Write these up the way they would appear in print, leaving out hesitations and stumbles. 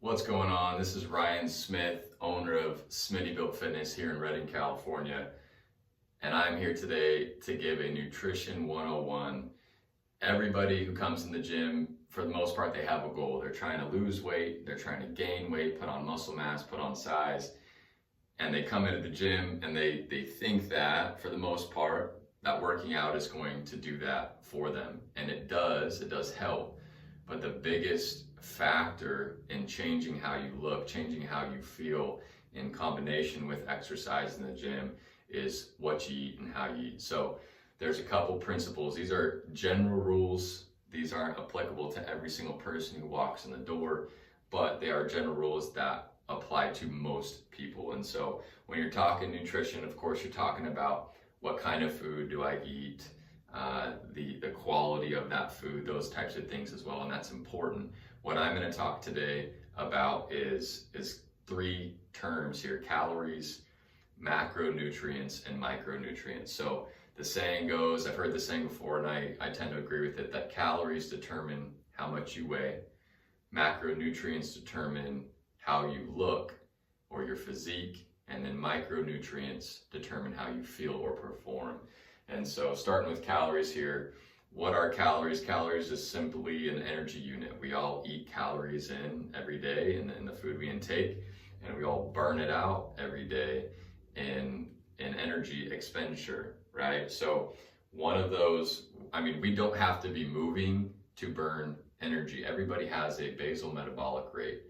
What's going on? This is Ryan Smith, owner of Smitty Built Fitness here in Redding, California. And I'm here today to give a nutrition 101. Everybody who comes in the gym, for the most part, they have a goal. They're trying to lose weight, they're trying to gain weight, put on muscle mass, put on size. And they come into the gym and they think that, for the most part, that working out is going to do that for them. And it does help. But the biggest factor in changing how you look, changing how you feel in combination with exercise in the gym is what you eat and how you eat. So there's a couple principles. These are general rules. These aren't applicable to every single person who walks in the door, but they are general rules that apply to most people. And so when you're talking nutrition, of course, you're talking about what kind of food do I eat, the quality of that food, those types of things as well, and that's important. What I'm going to talk today about is three terms here: calories, macronutrients, and micronutrients. So the saying goes, I've heard the saying before, and I tend to agree with it, that calories determine how much you weigh, macronutrients determine how you look or your physique, and then micronutrients determine how you feel or perform. And so starting with calories here, what are calories? Calories is simply an energy unit. We all eat calories in every day in the food we intake, and we all burn it out every day in energy expenditure, right? So one of those, we don't have to be moving to burn energy. Everybody has a basal metabolic rate,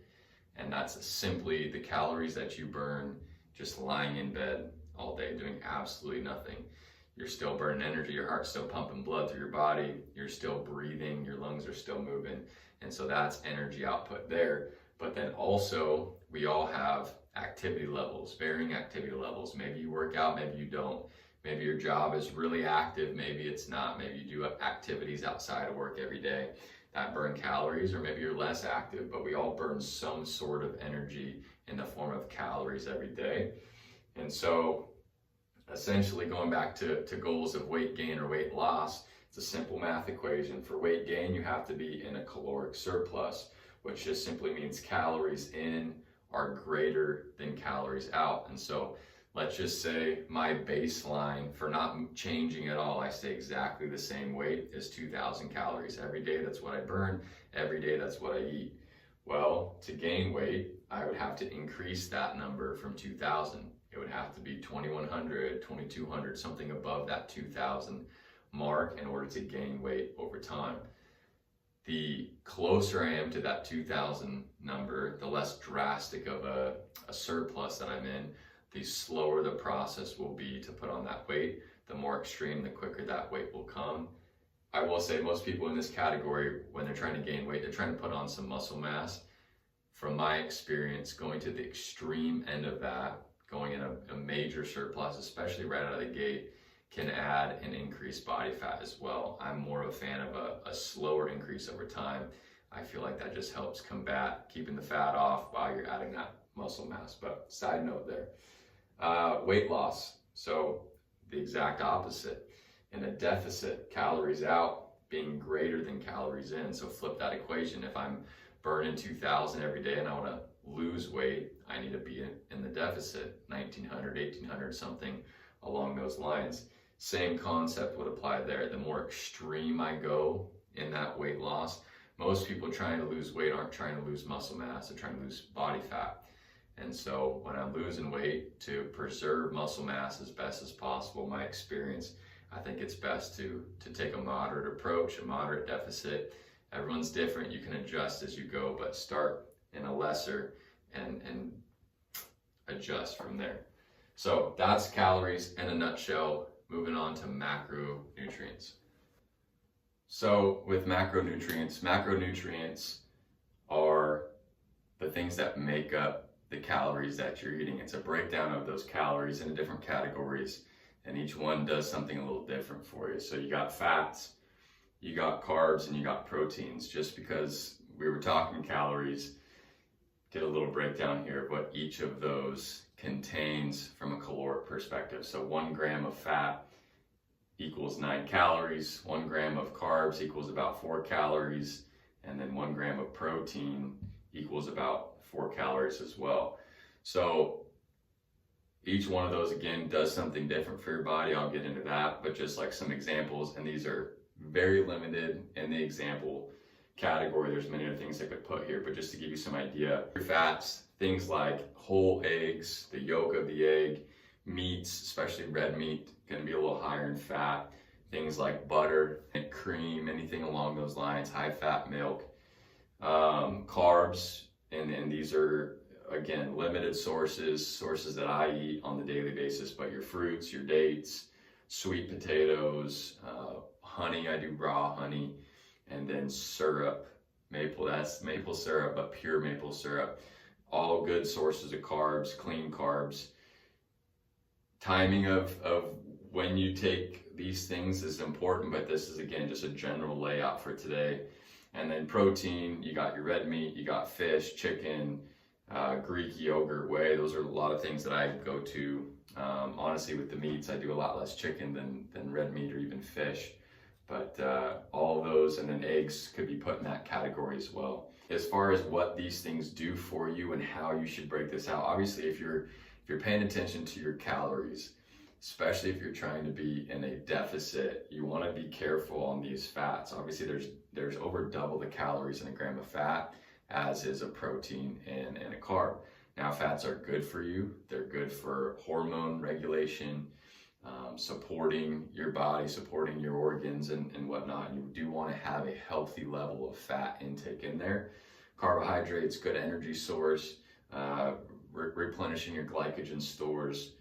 and that's simply the calories that you burn just lying in bed all day doing absolutely nothing. You're still burning energy, your heart's still pumping blood through your body, you're still breathing, your lungs are still moving, and so that's energy output there. But then also, we all have activity levels, varying activity levels. Maybe you work out, maybe you don't. Maybe your job is really active, maybe it's not. Maybe you do activities outside of work every day that burn calories, or maybe you're less active, but we all burn some sort of energy in the form of calories every day. And so essentially, going back to goals of weight gain or weight loss, it's a simple math equation. For weight gain, you have to be in a caloric surplus, which just simply means calories in are greater than calories out. And so let's just say my baseline for not changing at all, I stay exactly the same weight, is 2,000 calories. Every day, that's what I burn. Every day, that's what I eat. Well, to gain weight, I would have to increase that number from 2,000. It would have to be 2,100, 2,200, something above that 2,000 mark in order to gain weight over time. The closer I am to that 2,000 number, the less drastic of a surplus that I'm in, the slower the process will be to put on that weight. The more extreme, the quicker that weight will come. I will say most people in this category, when they're trying to gain weight, they're trying to put on some muscle mass. From my experience, going to the extreme end of that, going in a major surplus, especially right out of the gate, can add an increased body fat as well. I'm more of a fan of a slower increase over time. I feel like that just helps combat keeping the fat off while you're adding that muscle mass. But side note there, weight loss. So the exact opposite. In a deficit, calories out being greater than calories in. So flip that equation. If I'm burning 2,000 every day and I want to lose weight, I need to be in the deficit, 1,900, 1,800, something along those lines. Same concept would apply there. The more extreme I go in that weight loss, most people trying to lose weight aren't trying to lose muscle mass, they're trying to lose body fat. And so when I'm losing weight, to preserve muscle mass as best as possible, my experience, I think it's best to take a moderate approach, a moderate deficit. Everyone's different, you can adjust as you go, but start in a lesser and adjust from there. So that's calories in a nutshell. Moving on to macronutrients. So with macronutrients are the things that make up the calories that you're eating. It's a breakdown of those calories into different categories, and each one does something a little different for you. So you got fats, you got carbs, and you got proteins. Just because we were talking calories, get a little breakdown here of what each of those contains from a caloric perspective. So 1 gram of fat equals 9 calories, 1 gram of carbs equals about 4 calories, and then 1 gram of protein equals about 4 calories as well. So each one of those, again, does something different for your body. I'll get into that, but just like some examples, and these are very limited in the example category. There's many other things I could put here, but just to give you some idea. Your fats, things like whole eggs, the yolk of the egg, meats, especially red meat, going to be a little higher in fat. Things like butter and cream, anything along those lines, high fat milk. Carbs, and these are, again, limited sources that I eat on the daily basis, but your fruits, your dates, sweet potatoes, honey, I do raw honey, and then syrup, that's maple syrup, but pure maple syrup. All good sources of carbs, clean carbs. Timing of when you take these things is important, but this is, again, just a general layout for today. And then protein, you got your red meat, you got fish, chicken, Greek yogurt, whey. Those are a lot of things that I go to. Honestly, with the meats, I do a lot less chicken than red meat or even fish. But all of those, and then eggs could be put in that category as well. As far as what these things do for you and how you should break this out, obviously if you're paying attention to your calories, especially if you're trying to be in a deficit, you want to be careful on these fats. Obviously there's over double the calories in a gram of fat as is a protein and a carb. Now, fats are good for you. They're good for hormone regulation, supporting your body, supporting your organs and whatnot. You do want to have a healthy level of fat intake in there. Carbohydrates, good energy source, replenishing your glycogen stores,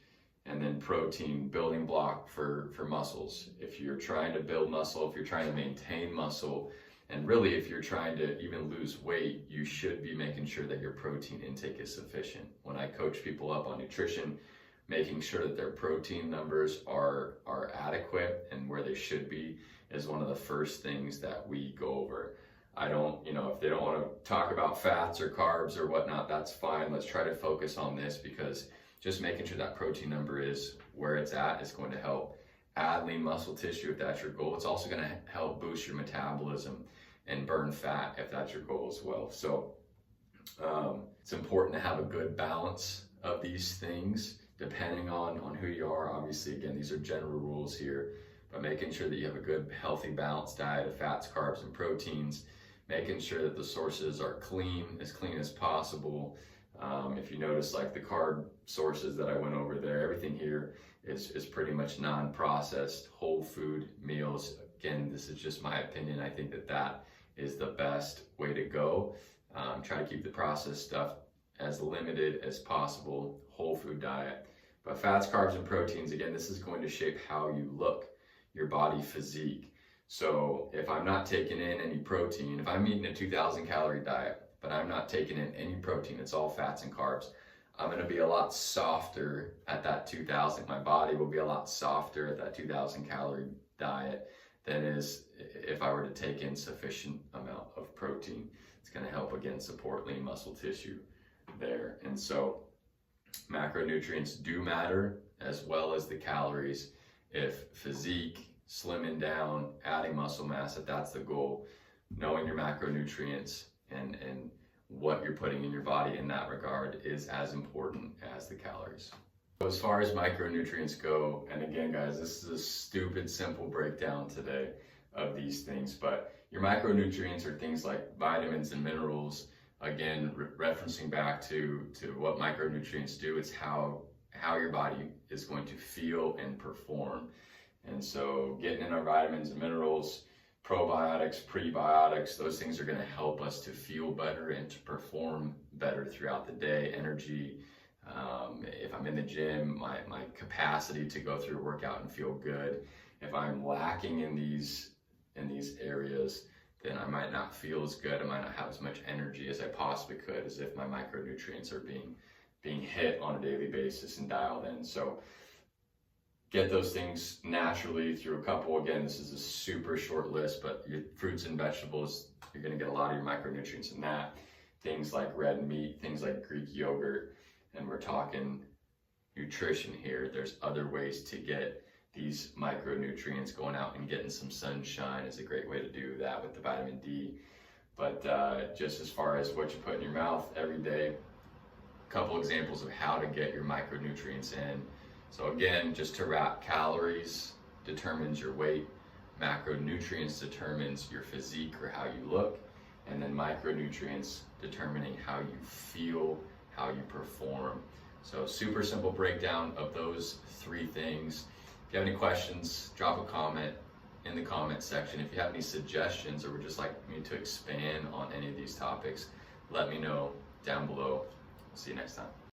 and then protein, building block for muscles. If you're trying to build muscle, if you're trying to maintain muscle, and really if you're trying to even lose weight, you should be making sure that your protein intake is sufficient. When I coach people up on nutrition, making sure that their protein numbers are adequate and where they should be is one of the first things that we go over. I don't, if they don't want to talk about fats or carbs or whatnot, that's fine. Let's try to focus on this, because just making sure that protein number is where it's at is going to help add lean muscle tissue if that's your goal. It's also going to help boost your metabolism and burn fat if that's your goal as well. So it's important to have a good balance of these things depending on who you are. Obviously, again, these are general rules here, but making sure that you have a good, healthy, balanced diet of fats, carbs, and proteins, making sure that the sources are clean as possible. If you notice, like the carb sources that I went over there, everything here is pretty much non-processed, whole food meals. Again, this is just my opinion. I think that is the best way to go. Try to keep the processed stuff as limited as possible, whole food diet. But fats, carbs, and proteins, again, this is going to shape how you look, your body physique. So if I'm not taking in any protein, if I'm eating a 2,000 calorie diet, but I'm not taking in any protein, it's all fats and carbs, I'm going to be a lot softer at that 2,000. My body will be a lot softer at that 2,000 calorie diet than is if I were to take in sufficient amount of protein. It's going to help, again, support lean muscle tissue there. And so macronutrients do matter as well as the calories. If physique, slimming down, adding muscle mass, if that's the goal, knowing your macronutrients and what you're putting in your body in that regard is as important as the calories. So as far as micronutrients go, and again, guys, this is a stupid simple breakdown today of these things, but your micronutrients are things like vitamins and minerals. Again, referencing back to what micronutrients do, it's how your body is going to feel and perform. And so getting in our vitamins and minerals, probiotics, prebiotics, those things are going to help us to feel better and to perform better throughout the day. Energy, if I'm in the gym, my capacity to go through a workout and feel good. If I'm lacking in these areas, then I might not feel as good. I might not have as much energy as I possibly could, as if my micronutrients are being hit on a daily basis and dialed in. So get those things naturally through a couple. Again, this is a super short list, but your fruits and vegetables, you're going to get a lot of your micronutrients in that. Things like red meat, things like Greek yogurt, and we're talking nutrition here. There's other ways to get these micronutrients. Going out and getting some sunshine is a great way to do that with the vitamin D. But just as far as what you put in your mouth every day, a couple examples of how to get your micronutrients in. So again, just to wrap, calories determines your weight, macronutrients determines your physique or how you look, and then micronutrients determining how you feel, how you perform. So super simple breakdown of those three things. If you have any questions, drop a comment in the comment section. If you have any suggestions or would just like me to expand on any of these topics, let me know down below. See you next time.